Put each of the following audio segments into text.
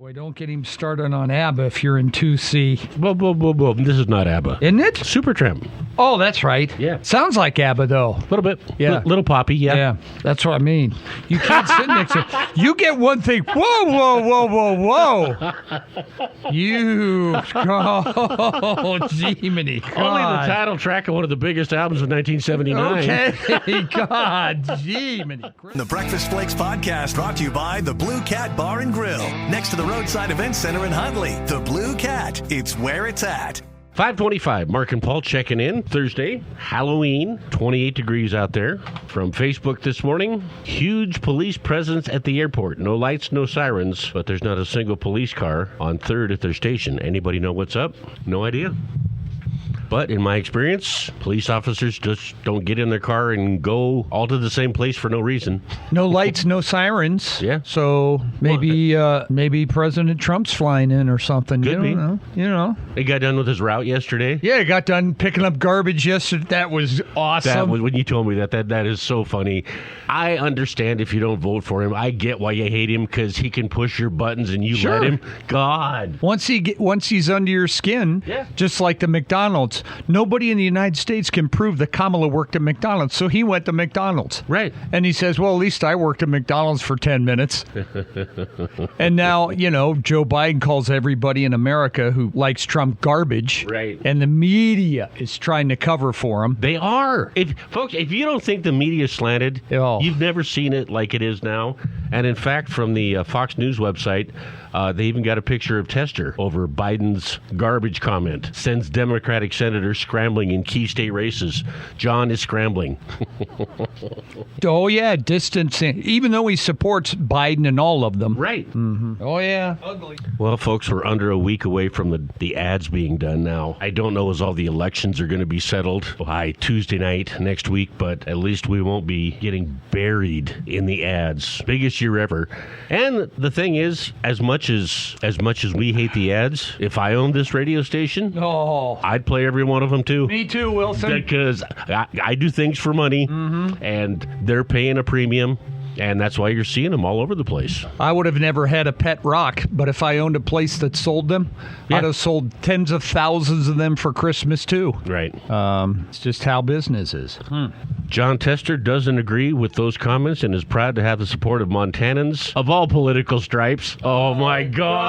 Boy, don't get him started on ABBA if you're in 2C. Whoa. This is not ABBA. Isn't it? Supertramp. Oh, that's right. Yeah. Sounds like ABBA, though. A little bit. Yeah. Little poppy, yeah. Yeah, that's what I mean. You can't sit next to you get one thing. Whoa. You. Oh, Jiminy. Only the title track of one of the biggest albums of 1979. Okay. God, Jiminy. The Breakfast Flakes podcast brought to you by the Blue Cat Bar and Grill. Next to the Roadside Event Center in Huntley. The Blue Cat. It's where it's at. 525, Mark and Paul checking in. Thursday, Halloween, 28 degrees out there. From Facebook this morning, huge police presence at the airport. No lights, no sirens, but there's not a single police car on 3rd at their station. Anybody know what's up? No idea. But in my experience, police officers just don't get in their car and go all to the same place for no reason. No lights, no sirens. Yeah. So maybe President Trump's flying in or something. Could be. You know. He got done with his route yesterday. Yeah, he got done picking up garbage yesterday. That was awesome. That was when you told me that is so funny. I understand if you don't vote for him. I get why you hate him because he can push your buttons and you Sure. let him. God. Once he's under your skin, Yeah. just like the McDonald's. Nobody in the United States can prove that Kamala worked at McDonald's, so he went to McDonald's. Right. And he says, well, at least I worked at McDonald's for 10 minutes. And now, Joe Biden calls everybody in America who likes Trump garbage. Right. And the media is trying to cover for him. They are. Folks, if you don't think the media is slanted, Oh. you've never seen it like it is now. And in fact, from the Fox News website, they even got a picture of Tester over Biden's garbage comment. Sends Democratic senators scrambling in key state races. John is scrambling. Oh, yeah, distancing. Even though he supports Biden and all of them. Right. Oh, yeah. Ugly. Well, folks, we're under a week away from the ads being done now. I don't know as all the elections are going to be settled by Tuesday night next week, but at least we won't be getting buried in the ads. Biggest year ever. And the thing is, as much as we hate the ads, if I owned this radio station, Oh. I'd play every one of them too. Me too, Wilson. Because I do things for money, and they're paying a premium. And that's why you're seeing them all over the place. I would have never had a pet rock, but if I owned a place that sold them, Yeah. I'd have sold tens of thousands of them for Christmas, too. Right. It's just how business is. John Tester doesn't agree with those comments and is proud to have the support of Montanans of all political stripes. Oh, my God.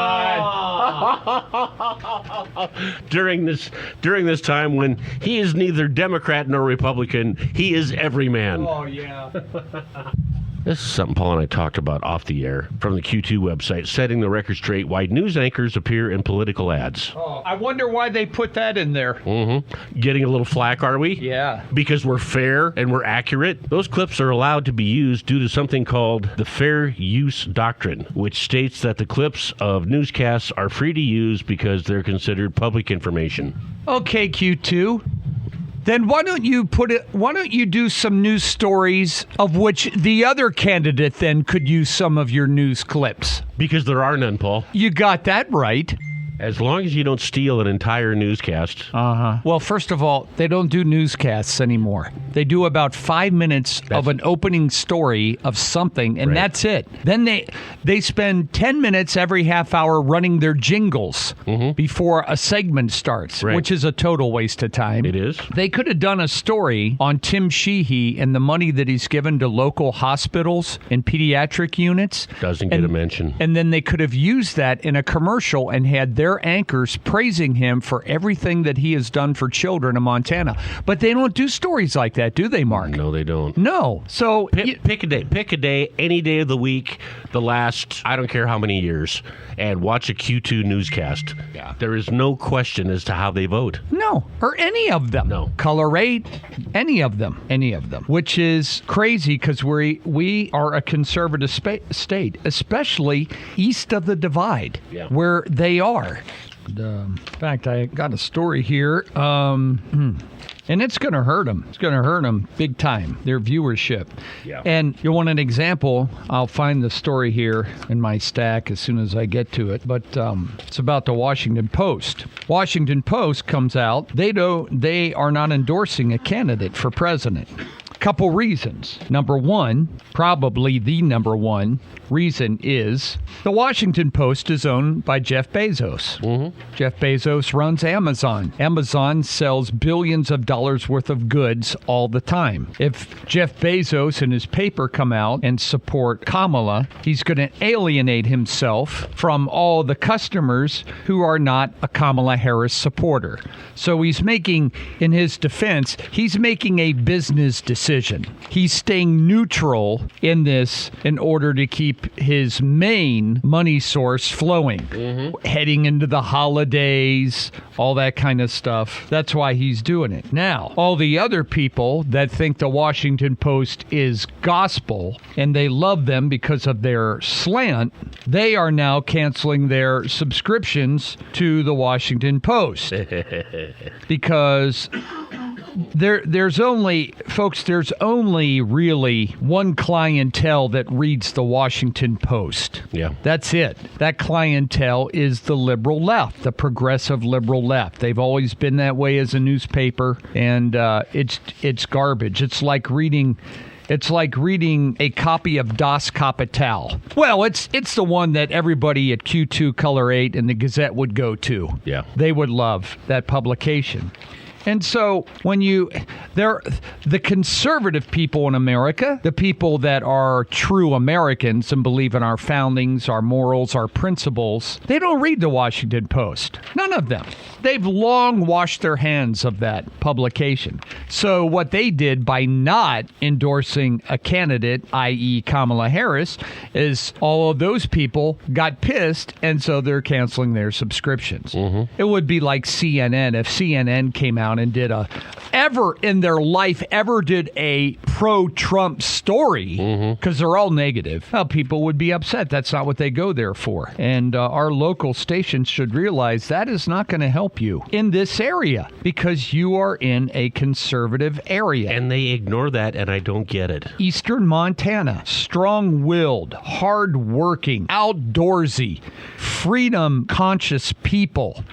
During this time when he is neither Democrat nor Republican, he is every man. Oh, yeah. This is something Paul and I talked about off the air from the Q2 website, setting the record straight why news anchors appear in political ads. Oh, I wonder why they put that in there. Getting a little flack, are we? Yeah. Because we're fair and we're accurate. Those clips are allowed to be used due to something called the Fair Use Doctrine, which states that the clips of newscasts are free to use because they're considered public information. Okay, Q2. Then why don't you do some news stories of which the other candidate then could use some of your news clips? Because there are none, Paul. You got that right. As long as you don't steal an entire newscast. Well, first of all, they don't do newscasts anymore. They do about 5 minutes of an opening story of something, and that's it. Then they spend 10 minutes every half hour running their jingles before a segment starts, which is a total waste of time. It is. They could have done a story on Tim Sheehy and the money that he's given to local hospitals and pediatric units. Doesn't get a mention. And then they could have used that in a commercial and had their anchors praising him for everything that he has done for children in Montana. But they don't do stories like that, do they, Mark? No, they don't. No. So Pick a day. Pick a day, any day of the week, the last, I don't care how many years, and watch a Q2 newscast. Yeah. There is no question as to how they vote. no, or any of them. No. Color 8, any of them, which is crazy because we are a conservative state, especially east of the divide, where they are. In fact, I got a story here, and it's going to hurt them. It's going to hurt them big time, their viewership. Yeah. And you want an example, I'll find the story here in my stack as soon as I get to it, but it's about the Washington Post. Washington Post comes out, they are not endorsing a candidate for president. Couple reasons. Number one, probably the number one reason is the Washington Post is owned by Jeff Bezos. Jeff Bezos runs Amazon. Amazon sells billions of dollars worth of goods all the time. If Jeff Bezos and his paper come out and support Kamala, he's going to alienate himself from all the customers who are not a Kamala Harris supporter. So he's making, in his defense, he's making a business decision. He's staying neutral in this in order to keep his main money source flowing, heading into the holidays, all that kind of stuff. That's why he's doing it. Now, all the other people that think the Washington Post is gospel and they love them because of their slant, they are now canceling their subscriptions to the Washington Post because there's only really one clientele that reads the Washington Post. Yeah. That's it. That clientele is the liberal left, the progressive liberal left. They've always been that way as a newspaper, and it's garbage. It's like reading a copy of Das Kapital. Well, it's the one that everybody at Q2 Color 8 and the Gazette would go to. Yeah. They would love that publication. And so the conservative people in America, the people that are true Americans and believe in our foundings, our morals, our principles, they don't read the Washington Post. None of them. They've long washed their hands of that publication. So what they did by not endorsing a candidate, i.e. Kamala Harris, is all of those people got pissed, and so they're canceling their subscriptions. It would be like CNN if CNN came out and did a pro-Trump story, because they're all negative. Well, people would be upset. That's not what they go there for. And our local stations should realize that is not going to help you in this area because you are in a conservative area. And they ignore that, and I don't get it. Eastern Montana, strong-willed, hard-working, outdoorsy, freedom-conscious people.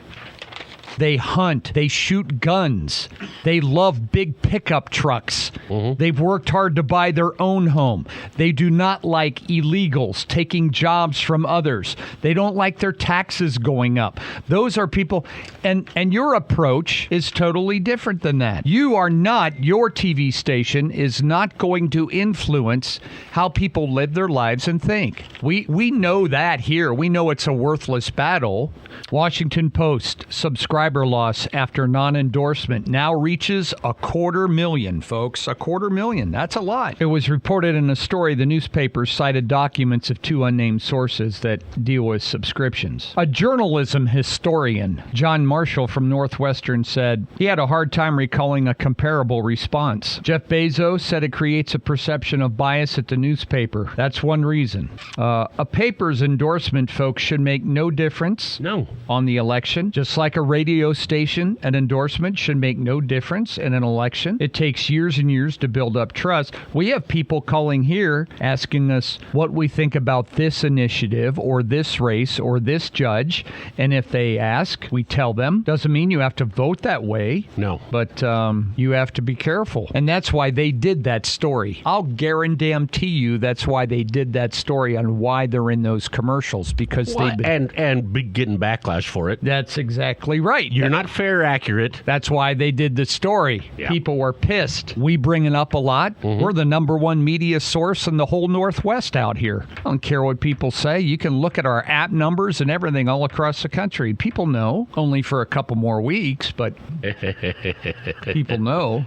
They hunt. They shoot guns. They love big pickup trucks. They've worked hard to buy their own home. They do not like illegals taking jobs from others. They don't like their taxes going up. Those are people, and your approach is totally different than that. Your TV station is not going to influence how people live their lives and think. We know that here. We know it's a worthless battle. Washington Post subscriber loss after non-endorsement now reaches 250,000, folks. 250,000. That's a lot. It was reported in a story the newspaper cited documents of two unnamed sources that deal with subscriptions. A journalism historian, John Marshall from Northwestern, said he had a hard time recalling a comparable response. Jeff Bezos said it creates a perception of bias at the newspaper. That's one reason. A paper's endorsement, folks, should make no difference on the election. Just like a radio station, an endorsement should make no difference in an election. It takes years and years to build up trust. We have people calling here asking us what we think about this initiative or this race or this judge. And if they ask, we tell them. Doesn't mean you have to vote that way. No. But you have to be careful. And that's why they did that story. I'll guarantee you that's why they did that story on why they're in those commercials. Because they've been... And be getting backlash for it. That's exactly right. You're not fair accurate. That's why they did the story. Yeah. People were pissed. We bring it up a lot. We're the number one media source in the whole Northwest out here. I don't care what people say. You can look at our app numbers and everything all across the country. People know, only for a couple more weeks, but people know.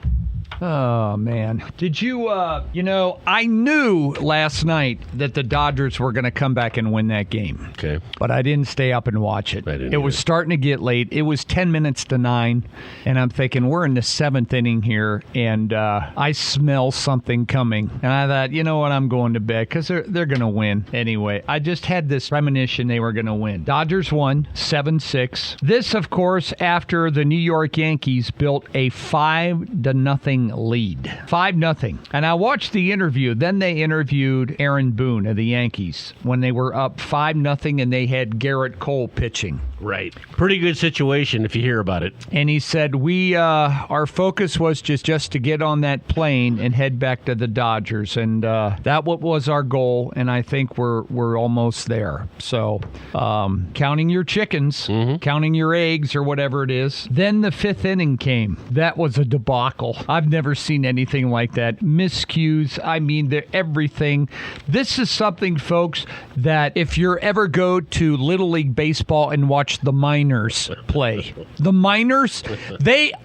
Oh, man. Did you, I knew last night that the Dodgers were going to come back and win that game. Okay. But I didn't stay up and watch it. It was starting to get late. It was 10 minutes to 9, and I'm thinking, we're in the 7th inning here, and I smell something coming. And I thought, you know what, I'm going to bed because they're going to win. Anyway, I just had this premonition they were going to win. Dodgers won 7-6. This, of course, after the New York Yankees built a 5-0 lead. 5-0. And I watched the interview. Then they interviewed Aaron Boone of the Yankees when they were up 5-0 and they had Garrett Cole pitching. Right. Pretty good situation if you hear about it. And he said, our focus was just to get on that plane and head back to the Dodgers. And that was our goal, and I think we're almost there. So counting your chickens, counting your eggs or whatever it is. Then the 5th inning came. That was a debacle. I've never seen anything like that. Miscues. I mean, everything. This is something, folks, that if you ever go to Little League Baseball and watch the minors play. The minors,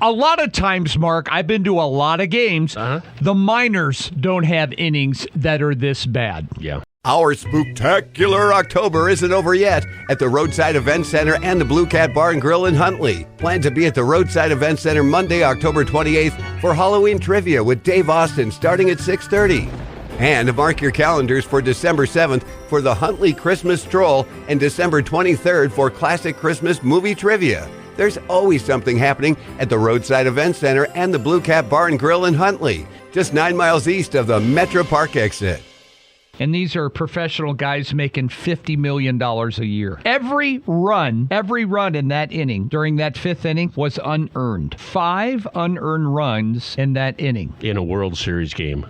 a lot of times, Mark, I've been to a lot of games, the minors don't have innings that are this bad. Yeah. Our spooktacular October isn't over yet at the Roadside Event Center and the Blue Cat Bar and Grill in Huntley. Plan to be at the Roadside Event Center Monday, October 28th for Halloween trivia with Dave Austin starting at 6:30. And mark your calendars for December 7th for the Huntley Christmas Stroll and December 23rd for Classic Christmas Movie Trivia. There's always something happening at the Roadside Event Center and the Blue Cat Bar and Grill in Huntley, just 9 miles east of the Metro Park exit. And these are professional guys making $50 million a year. Every run in that inning during that 5th inning was unearned. 5 unearned runs in that inning. In a World Series game.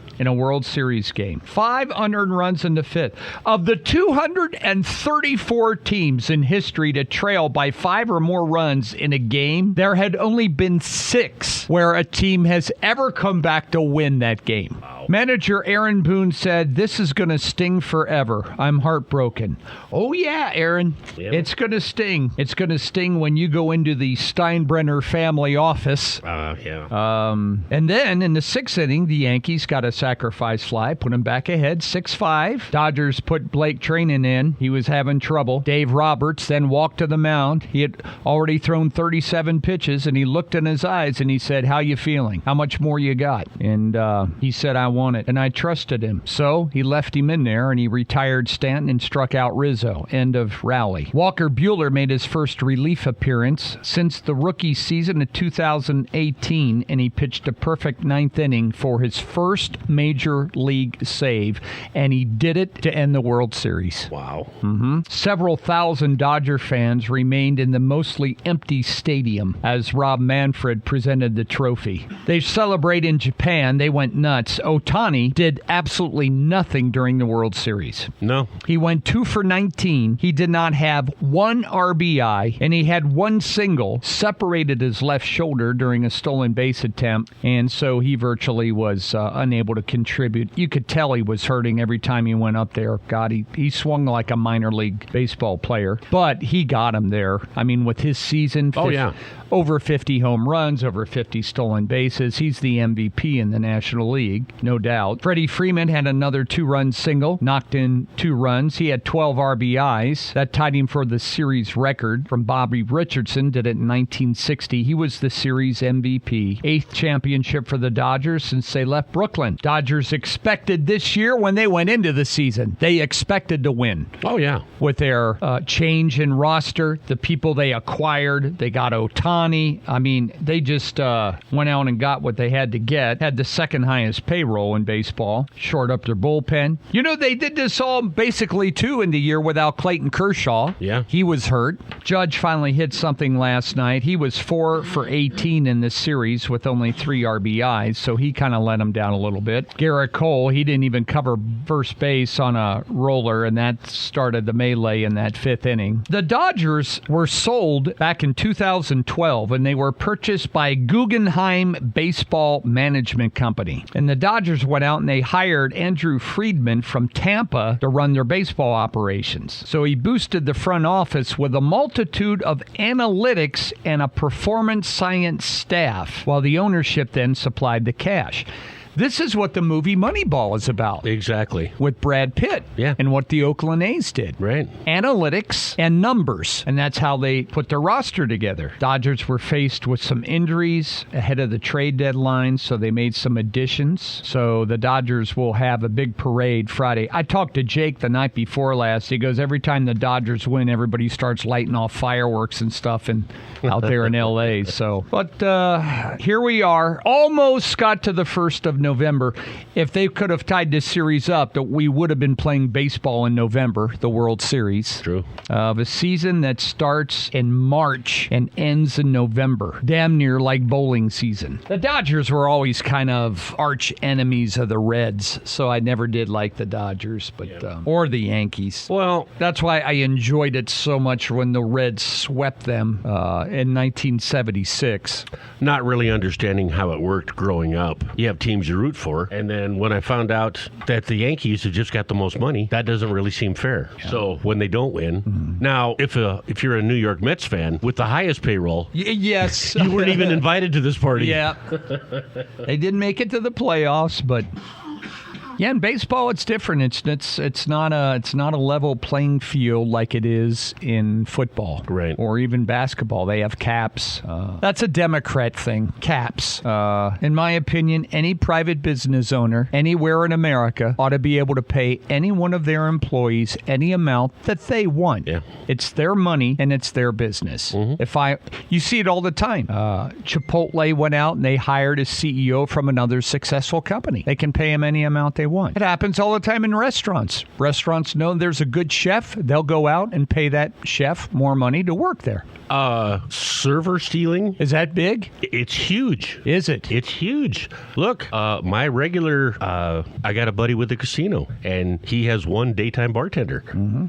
5 unearned runs in the 5th. Of the 234 teams in history to trail by 5 or more runs in a game, there had only been 6 where a team has ever come back to win that game. Wow. Manager Aaron Boone said, "This is going to sting forever. I'm heartbroken." Oh, yeah, Aaron. Yeah. It's going to sting. It's going to sting when you go into the Steinbrenner family office. Yeah. And then in the 6th inning, the Yankees got a sacrifice fly, put him back ahead, 6-5. Dodgers put Blake Treinen in. He was having trouble. Dave Roberts then walked to the mound. He had already thrown 37 pitches, and he looked in his eyes, and he said, "How you feeling? How much more you got?" And he said, "I want it." And I trusted him. So he left him in there, and he retired Stanton and struck out Rizzo. End of rally. Walker Buehler made his first relief appearance since the rookie season of 2018, and he pitched a perfect 9th inning for his first major league save, and he did it to end the World Series. Wow. Several thousand Dodger fans remained in the mostly empty stadium as Rob Manfred presented the trophy. They celebrate in Japan. They went nuts. Ohtani did absolutely nothing during the World Series. No. He went 2 for 19. He did not have 1 RBI, and he had 1 single, separated his left shoulder during a stolen base attempt, and so he virtually was unable to contribute. You could tell he was hurting every time he went up there. God, he swung like a minor league baseball player, but he got him there. I mean, with his season, over 50 home runs, over 50 stolen bases. He's the MVP in the National League, no doubt. Freddie Freeman had another 2-run single, knocked in 2 runs. He had 12 RBIs. That tied him for the series record from Bobby Richardson, did it in 1960. He was the series MVP. 8th championship for the Dodgers since they left Brooklyn. Dodgers expected this year, when they went into the season, they expected to win. Oh, yeah. With their change in roster, the people they acquired, they got Ohtani. I mean, they just went out and got what they had to get. Had the 2nd highest payroll in baseball. Shored up their bullpen. You know, they did this all basically, too, in the year without Clayton Kershaw. Yeah. He was hurt. Judge finally hit something last night. He was 4 for 18 in this series with only 3 RBIs, so he kind of let him down a little bit. Garrett Cole, he didn't even cover first base on a roller, and that started the melee in that 5th inning. The Dodgers were sold back in 2012. And they were purchased by Guggenheim Baseball Management Company. And the Dodgers went out and they hired Andrew Friedman from Tampa to run their baseball operations. So he boosted the front office with a multitude of analytics and a performance science staff, while the ownership then supplied the cash. This is what the movie Moneyball is about. Exactly. With Brad Pitt. Yeah. And what the Oakland A's did. Right. Analytics and numbers. And that's how they put their roster together. Dodgers were faced with some injuries ahead of the trade deadline, so they made some additions. So the Dodgers will have a big parade Friday. I talked to Jake the night before last. He goes, every time the Dodgers win, everybody starts lighting off fireworks and stuff out there in L.A. So, but here we are. Almost got to the 1st of November. If they could have tied this series up, that we would have been playing baseball in November, the World Series. True. Of a season that starts in March and ends in November. Damn near like bowling season. The Dodgers were always kind of arch enemies of the Reds, so I never did like the Dodgers, but or the Yankees. Well, That's why I enjoyed it so much when the Reds swept them in 1976. not really understanding how it worked growing up. You have teams you root for, and then when I found out that the Yankees have just got the most money, that doesn't really seem fair. Yeah. So when they don't win, now if you're a New York Mets fan with the highest payroll, yes, you weren't even invited to this party. Yeah, they didn't make it to the playoffs, but. Yeah, in baseball it's different. It's not a level playing field like it is in football, right? Or even basketball. They have caps. That's a Democrat thing. Caps. In my opinion, any private business owner anywhere in America ought to be able to pay any one of their employees any amount that they want. Yeah. It's their money and it's their business. You see it all the time. Chipotle went out and they hired a CEO from another successful company. They can pay him any amount they want. It happens all the time in restaurants. Restaurants know there's a good chef. They'll go out and pay that chef more money to work there. Server stealing. Is that big? It's huge. Is it? It's huge. Look, my regular, I got a buddy with a casino, and he has one daytime bartender,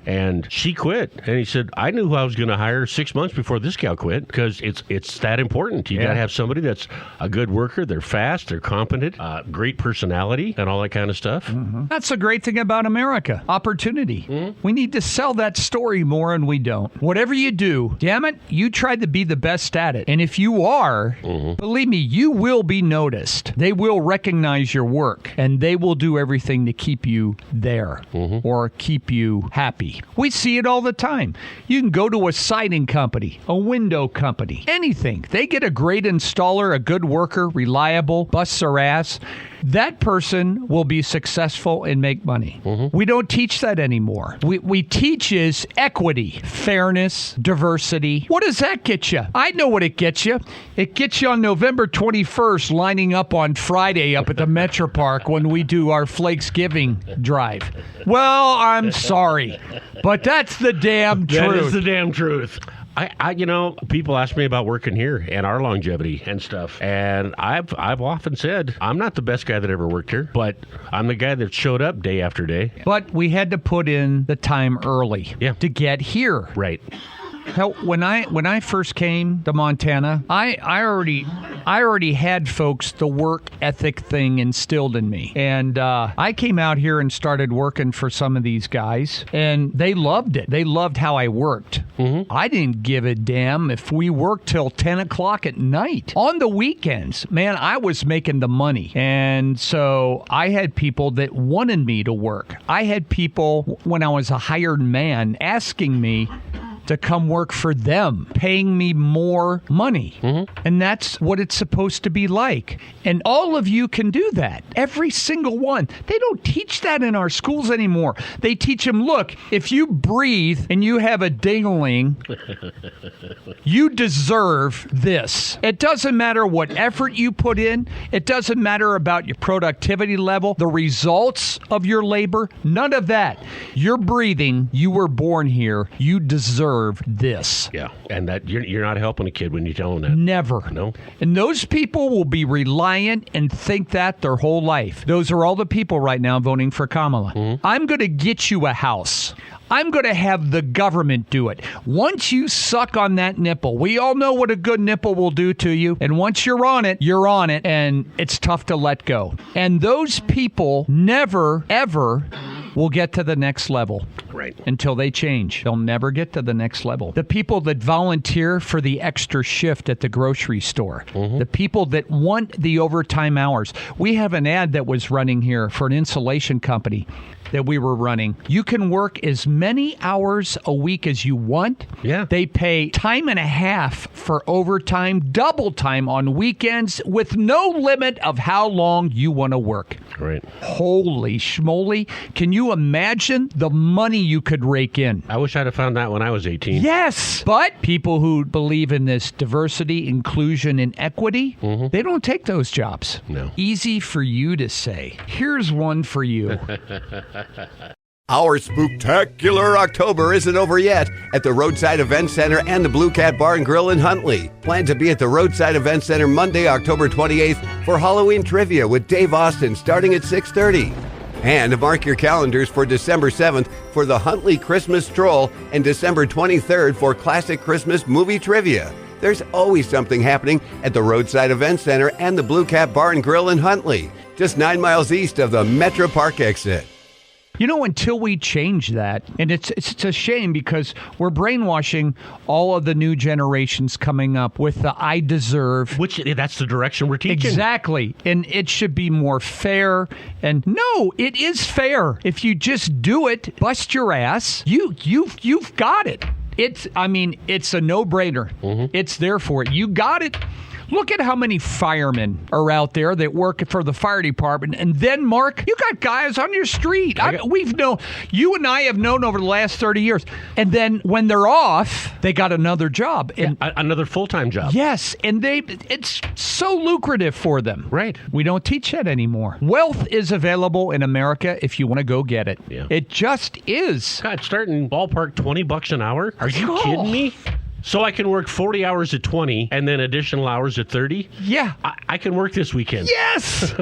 and she quit. And he said, I knew who I was going to hire 6 months before this gal quit, because it's that important. You got to have somebody that's a good worker. They're fast. They're competent. Great personality and all that kind of stuff. That's the great thing about America. Opportunity. We need to sell that story more, and we don't. Whatever you do, damn it, you try to be the best at it. And if you are, believe me, you will be noticed. They will recognize your work, and they will do everything to keep you there or keep you happy. We see it all the time. You can go to a siding company, a window company, anything. They get a great installer, a good worker, reliable, busts their ass. That person will be successful and make money. We don't teach that anymore. We teach is equity, fairness, diversity. What does that get you? I know what it gets you. It gets you on November 21st lining up on Friday up at the Metro Park when we do our Flakesgiving drive. Well, I'm sorry, but that's the damn truth. That is the damn truth. People ask me about working here and our longevity and stuff, and I've often said I'm not the best guy that ever worked here, but I'm the guy that showed up day after day. But we had to put in the time early to get here. Right. Hell, when I first came to Montana, I already had folks the work ethic thing instilled in me, and I came out here and started working for some of these guys, and they loved it. They loved how I worked. I didn't give a damn if we worked till 10 o'clock at night. On the weekends, man, I was making the money, and so I had people that wanted me to work. I had people when I was a hired man asking me to come work for them, paying me more money. And that's what it's supposed to be like. And all of you can do that. Every single one. They don't teach that in our schools anymore. They teach them, look, if you breathe and you have a ding-a-ling, you deserve this. It doesn't matter what effort you put in. It doesn't matter about your productivity level, the results of your labor, none of that. You're breathing. You were born here. You deserve this. Yeah, and that you're not helping a kid when you tell them that. Never. No. And those people will be reliant and think that their whole life. Those are all the people right now voting for Kamala. I'm going to get you a house. I'm going to have the government do it. Once you suck on that nipple, we all know what a good nipple will do to you. And once you're on it, and it's tough to let go. And those people never, ever will get to the next level. Right. Until they change. They'll never get to the next level. The people that volunteer for the extra shift at the grocery store, the people that want the overtime hours. We have an ad that was running here for an insulation company that we were running. You can work as many hours a week as you want. Yeah. They pay time and a half for overtime, double time on weekends with no limit of how long you want to work. Right. Holy schmoly. Can you imagine the money you could rake in? I wish I'd have found that when I was 18. Yes. But people who believe in this diversity, inclusion, and equity, they don't take those jobs. No. Easy for you to say. Here's one for you. Our spooktacular October isn't over yet at the Roadside Event Center and the Blue Cat Bar and Grill in Huntley. Plan to be at the Roadside Event Center Monday, October 28th for Halloween trivia with Dave Austin starting at 6:30. And mark your calendars for December 7th for the Huntley Christmas Stroll and December 23rd for Classic Christmas Movie Trivia. There's always something happening at the Roadside Event Center and the Blue Cat Bar and Grill in Huntley, just 9 miles east of the Metro Park exit. You know, until we change that, and it's a shame because we're brainwashing all of the new generations coming up with the I deserve. Which, that's the direction we're teaching. Exactly. And it should be more fair. And no, it is fair. If you just do it, bust your ass, you've got it. It's a no-brainer. It's there for it. You got it. Look at how many firemen are out there that work for the fire department. And then, Mark, you got guys on your street. You and I have known over the last 30 years. And then when they're off, they got another job. And another full-time job. yes, and it's so lucrative for them. Right. We don't teach that anymore. Wealth is available in America if you want to go get it. Yeah. It just is. God, starting ballpark $20 an hour? Are you kidding me? So I can work 40 hours at 20 and then additional hours at 30? Yeah. I can work this weekend. Yes!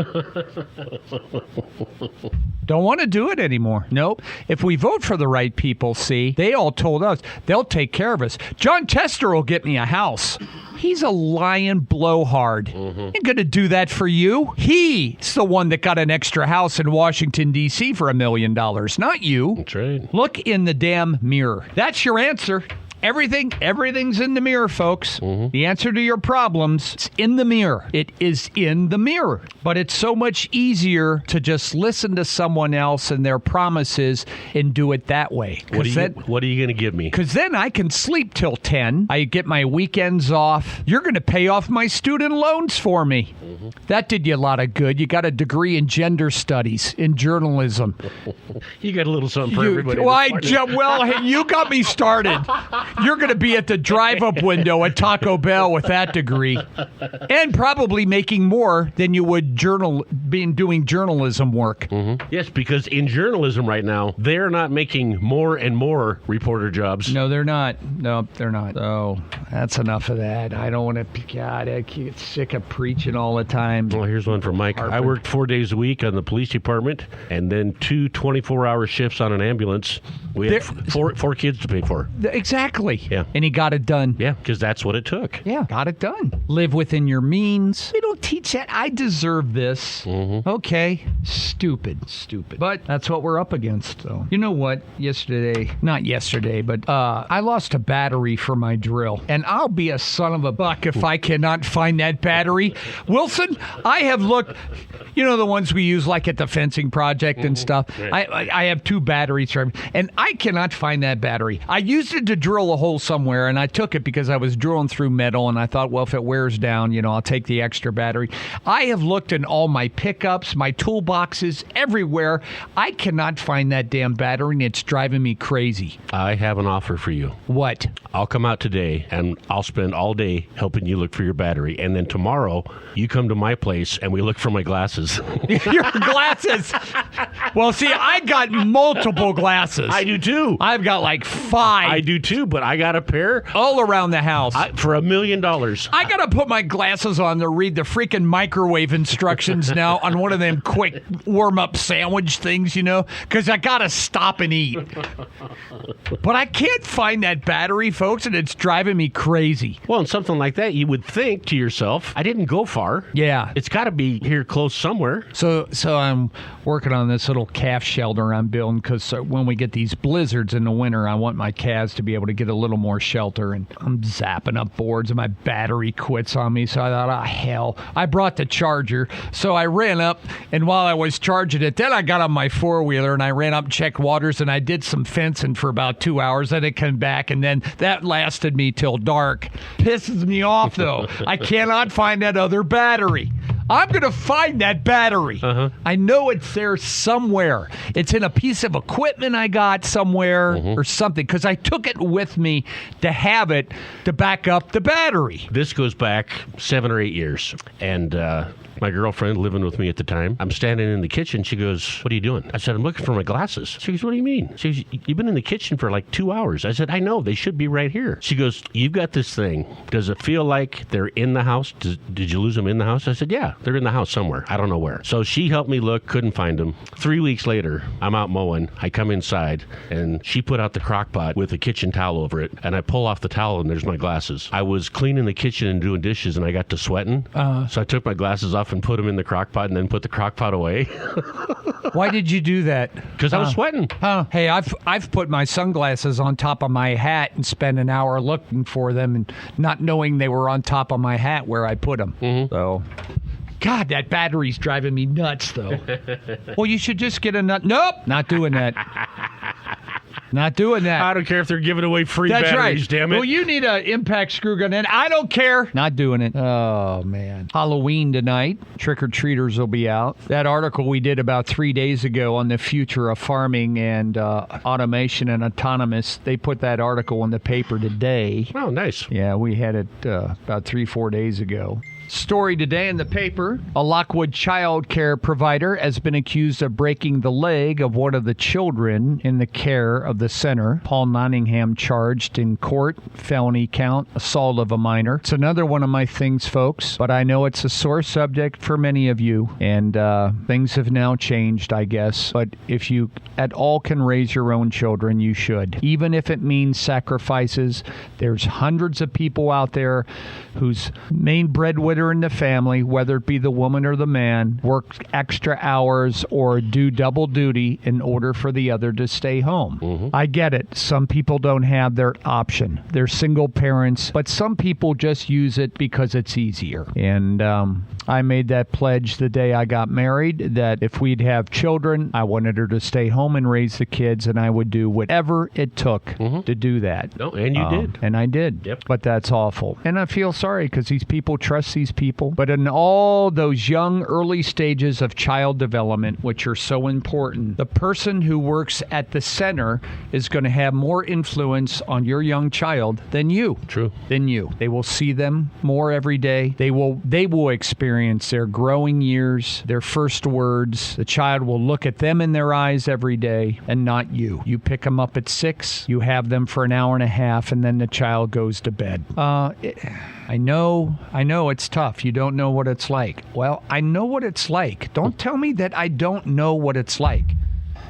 Don't want to do it anymore. Nope. If we vote for the right people, see, they all told us they'll take care of us. John Tester will get me a house. He's a lying blowhard. Ain't going to do that for you. He's the one that got an extra house in Washington, D.C. for $1 million, not you. That's right. Look in the damn mirror. That's your answer. Everything's in the mirror, folks. The answer to your problems, it's in the mirror. It is in the mirror. But it's so much easier to just listen to someone else and their promises and do it that way. What are you going to give me? Because then I can sleep till 10. I get my weekends off. You're going to pay off my student loans for me. That did you a lot of good. You got a degree in gender studies, in journalism. You got a little something for everybody. Hey, you got me started. You're going to be at the drive-up window at Taco Bell with that degree, and probably making more than you would doing journalism work. Yes, because in journalism right now, they're not making more and more reporter jobs. No, they're not. No, they're not. Oh, that's enough of that. I don't want to. God, I get sick of preaching all the time. Well, here's one from Mike. I worked 4 days a week on the police department, and then 2 24-hour shifts on an ambulance. We had four kids to pay for. Exactly. Yeah. And he got it done. Yeah, because that's what it took. Yeah, got it done. Live within your means. We don't teach that. I deserve this. Okay. Stupid. But that's what we're up against, though. You know what? Not yesterday, but I lost a battery for my drill. And I'll be a son of a buck if I cannot find that battery. Wilson, I have looked, the ones we use like at the fencing project and stuff. Right. I have 2 batteries, and I cannot find that battery. I used it to drill a hole somewhere, and I took it because I was drilling through metal, and I thought, well, if it wears down, I'll take the extra battery. I have looked in all my pickups, my toolboxes, everywhere. I cannot find that damn battery, and it's driving me crazy. I have an offer for you. What? I'll come out today, and I'll spend all day helping you look for your battery, and then tomorrow, you come to my place, and we look for my glasses. Your glasses? Well, see, I got multiple glasses. I do, too. I've got like 5. I do, too, but but I got a pair all around the house. for $1 million. I got to put my glasses on to read the freaking microwave instructions now on one of them quick warm-up sandwich things, because I got to stop and eat. But I can't find that battery, folks, and it's driving me crazy. Well, and something like that, you would think to yourself, I didn't go far. Yeah. It's got to be here close somewhere. So I'm working on this little calf shelter I'm building because when we get these blizzards in the winter, I want my calves to be able to get a little more shelter. And I'm zapping up boards and my battery quits on me. So I thought, hell. I brought the charger. So I ran up, and while I was charging it, then I got on my four-wheeler and I ran up and checked waters, and I did some fencing for about 2 hours. Then it came back, and then that lasted me till dark. Pisses me off, though. I cannot find that other battery. I'm going to find that battery. I know it's there somewhere. It's in a piece of equipment I got somewhere or something, because I took it with me to have it to back up the battery. This goes back 7 or 8 years. And my girlfriend living with me at the time, I'm standing in the kitchen. She goes, "What are you doing?" I said, "I'm looking for my glasses." She goes, "What do you mean?" She goes, "You've been in the kitchen for like 2 hours." I said, "I know. They should be right here." She goes, "You've got this thing. Does it feel like they're in the house? Did you lose them in the house?" I said, "Yeah, they're in the house somewhere. I don't know where." So she helped me look, couldn't find them. 3 weeks later, I'm out mowing. I come inside, and she put out the crock pot with a kitchen towel over it, and I pull off the towel, and there's my glasses. I was cleaning the kitchen and doing dishes, and I got to sweating. So I took my glasses off and put them in the crock pot, and then put the crock pot away. Why did you do that? Because I was sweating. Hey, I've put my sunglasses on top of my hat and spent an hour looking for them and not knowing they were on top of my hat where I put them. So, God, that battery's driving me nuts, though. Well, you should just get a nut. Nope, not doing that. Not doing that. I don't care if they're giving away free That's batteries, right. damn it. Well, you need an impact screw gun, and I don't care. Not doing it. Oh, man. Halloween tonight. Trick-or-treaters will be out. That article we did about 3 days ago on the future of farming and automation and autonomous, they put that article in the paper today. Oh, nice. Yeah, we had it about 3-4 days ago. Story today in the paper. A Lockwood child care provider has been accused of breaking the leg of one of the children in the care of the center. Paul Nottingham charged in court, felony count, assault of a minor. It's another one of my things, folks, but I know it's a sore subject for many of you, and things have now changed, I guess. But if you at all can raise your own children, you should. Even if it means sacrifices, there's hundreds of people out there whose main breadwinner in the family, whether it be the woman or the man, work extra hours or do double duty in order for the other to stay home. I get it. Some people don't have their option. They're single parents, but some people just use it because it's easier. And I made that pledge the day I got married that if we'd have children, I wanted her to stay home and raise the kids, and I would do whatever it took to do that. No, and you did. And I did. Yep. But that's awful. And I feel sorry because these people trust these people. But in all those young, early stages of child development, which are so important, the person who works at the center is going to have more influence on your young child than you. True. Than you. They will see them more every day. They will experience their growing years, their first words. The child will look at them in their eyes every day and not you. You pick them up at 6, you have them for an hour and a half, and then the child goes to bed. I know it's tough. You don't know what it's like. Well, I know what it's like. Don't tell me that I don't know what it's like.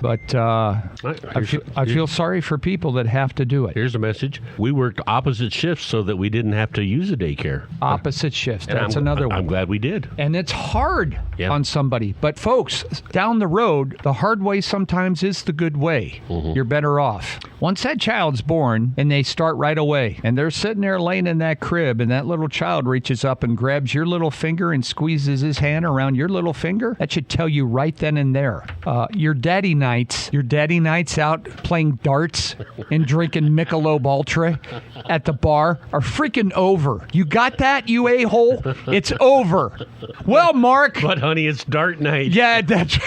But I feel sorry for people that have to do it. Here's a message. We worked opposite shifts so that we didn't have to use a daycare. Opposite shifts. That's another one. I'm glad we did. And it's hard on somebody. But folks, down the road, the hard way sometimes is the good way. You're better off. Once that child's born and they start right away and they're sitting there laying in that crib and that little child reaches up and grabs your little finger and squeezes his hand around your little finger, that should tell you right then and there. Your daddy nights out playing darts and drinking Michelob Ultra at the bar are freaking over. You got that, you a-hole? It's over. Well, Mark. But, honey, it's dart night. Yeah, that's...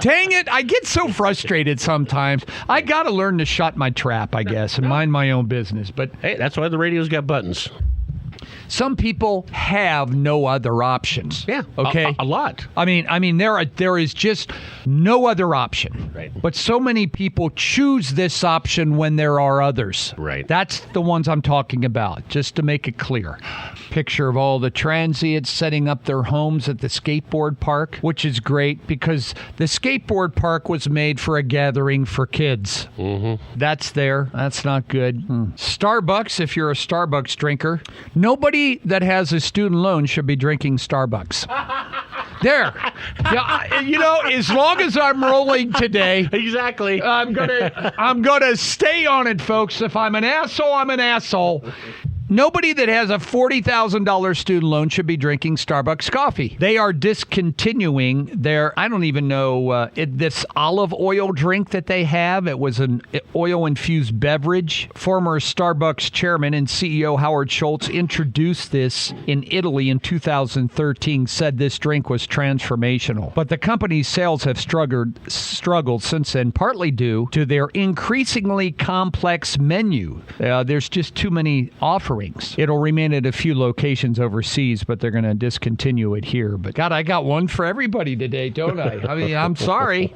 Dang it. I get so frustrated sometimes. I got to learn to shut my trap, I guess, and mind my own business. But hey, that's why the radio's got buttons. Some people have no other options. Yeah. Okay. A lot. I mean, there is just no other option. Right. But so many people choose this option when there are others. Right. That's the ones I'm talking about, just to make it clear. Picture of all the transients setting up their homes at the skateboard park, which is great because the skateboard park was made for a gathering for kids. Mm-hmm. That's there. That's not good. Starbucks, if you're a Starbucks drinker, nobody that has a student loan should be drinking Starbucks. There. Yeah, as long as I'm rolling today. Exactly. I'm gonna stay on it, folks. If I'm an asshole, I'm an asshole. Nobody that has a $40,000 student loan should be drinking Starbucks coffee. They are discontinuing their, I don't even know, this olive oil drink that they have. It was an oil-infused beverage. Former Starbucks chairman and CEO Howard Schultz introduced this in Italy in 2013, said this drink was transformational. But the company's sales have struggled since then, partly due to their increasingly complex menu. There's just too many offerings. It'll remain at a few locations overseas, but they're going to discontinue it here. But God, I got one for everybody today, don't I? I mean, I'm sorry.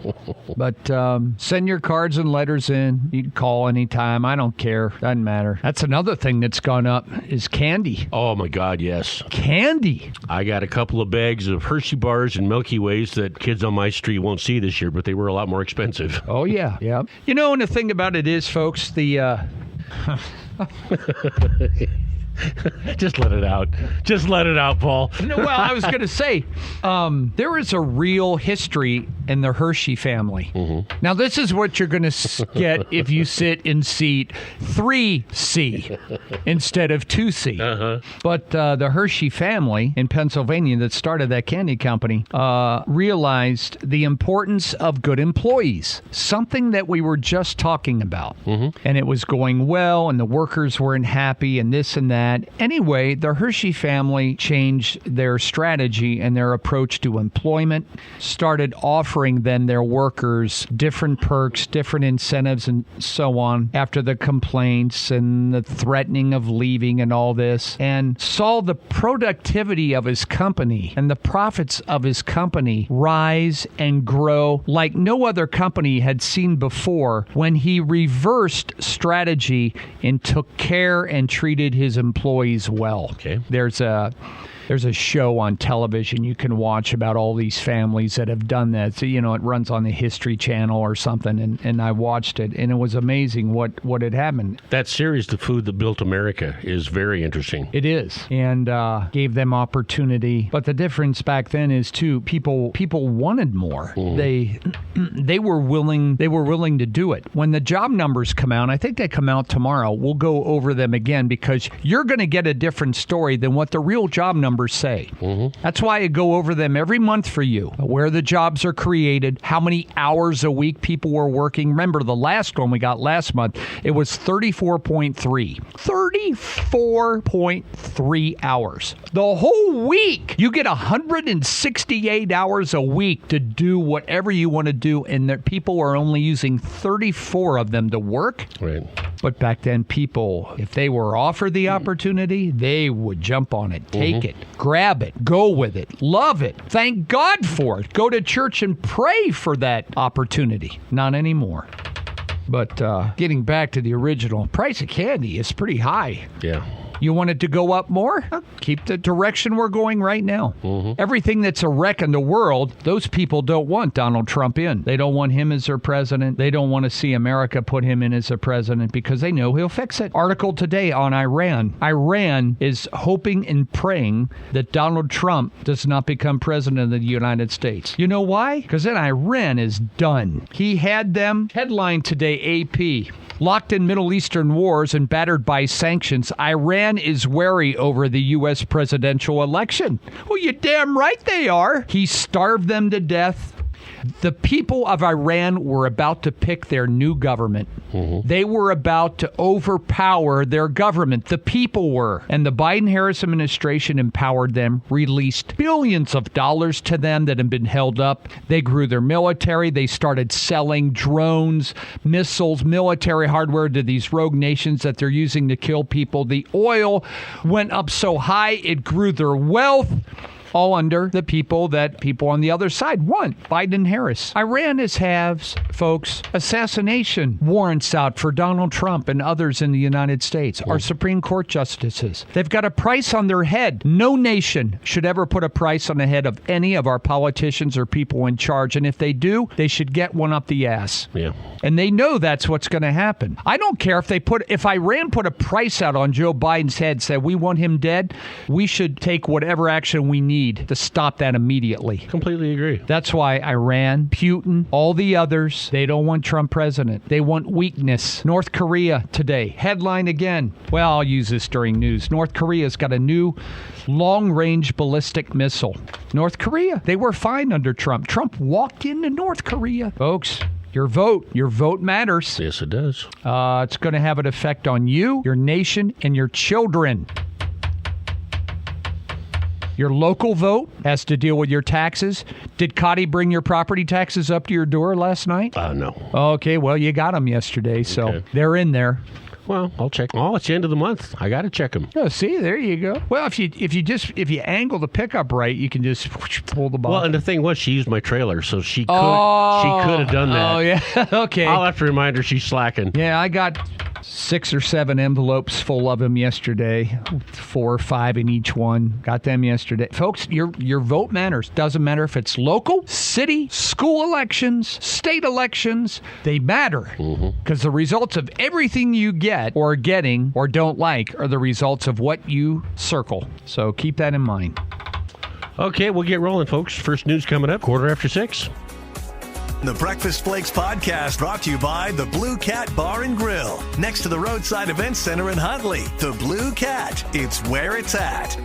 But send your cards and letters in. You can call anytime. I don't care. Doesn't matter. That's another thing that's gone up is candy. Oh, my God, yes. Candy. I got a couple of bags of Hershey bars and Milky Ways that kids on my street won't see this year, but they were a lot more expensive. Oh, yeah. Yeah. And the thing about it is, folks, Just let it out. Just let it out, Paul. Well, I was going to say, there is a real history in the Hershey family. Mm-hmm. Now, this is what you're going to get if you sit in seat 3C instead of 2C. Uh-huh. But the Hershey family in Pennsylvania that started that candy company realized the importance of good employees, something that we were just talking about. Mm-hmm. And it was going well, and the workers weren't happy, and this and that. Anyway, the Hershey family changed their strategy and their approach to employment, started offering then their workers different perks, different incentives, and so on after the complaints and the threatening of leaving and all this, and saw the productivity of his company and the profits of his company rise and grow like no other company had seen before when he reversed strategy and took care and treated his employees well. Okay. There's a show on television you can watch about all these families that have done that. So, it runs on the History Channel or something, and I watched it, and it was amazing what had happened. That series, The Food That Built America, is very interesting. It is, and gave them opportunity. But the difference back then is, too, people wanted more. Mm. They were willing to do it. When the job numbers come out, I think they come out tomorrow, we'll go over them again because you're going to get a different story than what the real job numbers say. Mm-hmm. That's why I go over them every month for you, where the jobs are created, how many hours a week people were working. Remember, the last one we got last month, it was 34.3. 34.3 hours. The whole week, you get 168 hours a week to do whatever you want to do, and that people are only using 34 of them to work. Right. But back then, people, if they were offered the opportunity, they would jump on it, take it, grab it, go with it, love it, thank God for it, go to church and pray for that opportunity. Not anymore. But getting back to the original, price of candy is pretty high. Yeah. You want it to go up more? Keep the direction we're going right now. Mm-hmm. Everything that's a wreck in the world, those people don't want Donald Trump in. They don't want him as their president. They don't want to see America put him in as a president because they know he'll fix it. Article today on Iran. Iran is hoping and praying that Donald Trump does not become president of the United States. You know why? Because then Iran is done. He had them. Headline today, AP. Locked in Middle Eastern wars and battered by sanctions, Iran is wary over the U.S. presidential election. Well, you're damn right they are. He starved them to death. The people of Iran were about to pick their new government. They were about to overpower their government. The people were. And the Biden-Harris administration empowered them, released billions of dollars to them that had been held up. They grew their military. They started selling drones, missiles, military hardware to these rogue nations that they're using to kill people. The oil went up so high, it grew their wealth. All under the people that people on the other side want, Biden and Harris. Iran has, folks, assassination warrants out for Donald Trump and others in the United States, our Supreme Court justices. They've got a price on their head. No nation should ever put a price on the head of any of our politicians or people in charge. And if they do, they should get one up the ass. Yeah. And they know that's what's going to happen. I don't care if Iran put a price out on Joe Biden's head, said we want him dead, we should take whatever action we need to stop that immediately. Completely agree. That's why Iran, Putin, all the others, they don't want Trump president. They want weakness. North Korea today, headline again. Well, I'll use this during news. North Korea's got a new long-range ballistic missile. North Korea, they were fine under Trump. Trump walked into North Korea. Folks, your vote matters. Yes, it does. It's going to have an effect on you, your nation, and your children. Your local vote has to deal with your taxes. Did Cotty bring your property taxes up to your door last night? No. Okay, well, you got them yesterday, so they're in there. Well, I'll check. Oh, it's the end of the month. I got to check them. Oh, see, there you go. Well, if you angle the pickup right, you can just pull the ball. Well, and the thing was, she used my trailer, so she could have done that. Oh, yeah. Okay. I'll have to remind her she's slacking. Yeah, I got 6 or 7 envelopes full of them yesterday, 4 or 5 in each one. Got them yesterday. Folks, your vote matters. Doesn't matter if it's local, city, school elections, state elections. They matter because the results of everything you get or getting or don't like are the results of what you circle. So keep that in mind. Okay, we'll get rolling, folks. First news coming up, 6:15. The Breakfast Flakes podcast brought to you by the Blue Cat Bar and Grill, next to the Roadside Events Center in Huntley. The Blue Cat, it's where it's at.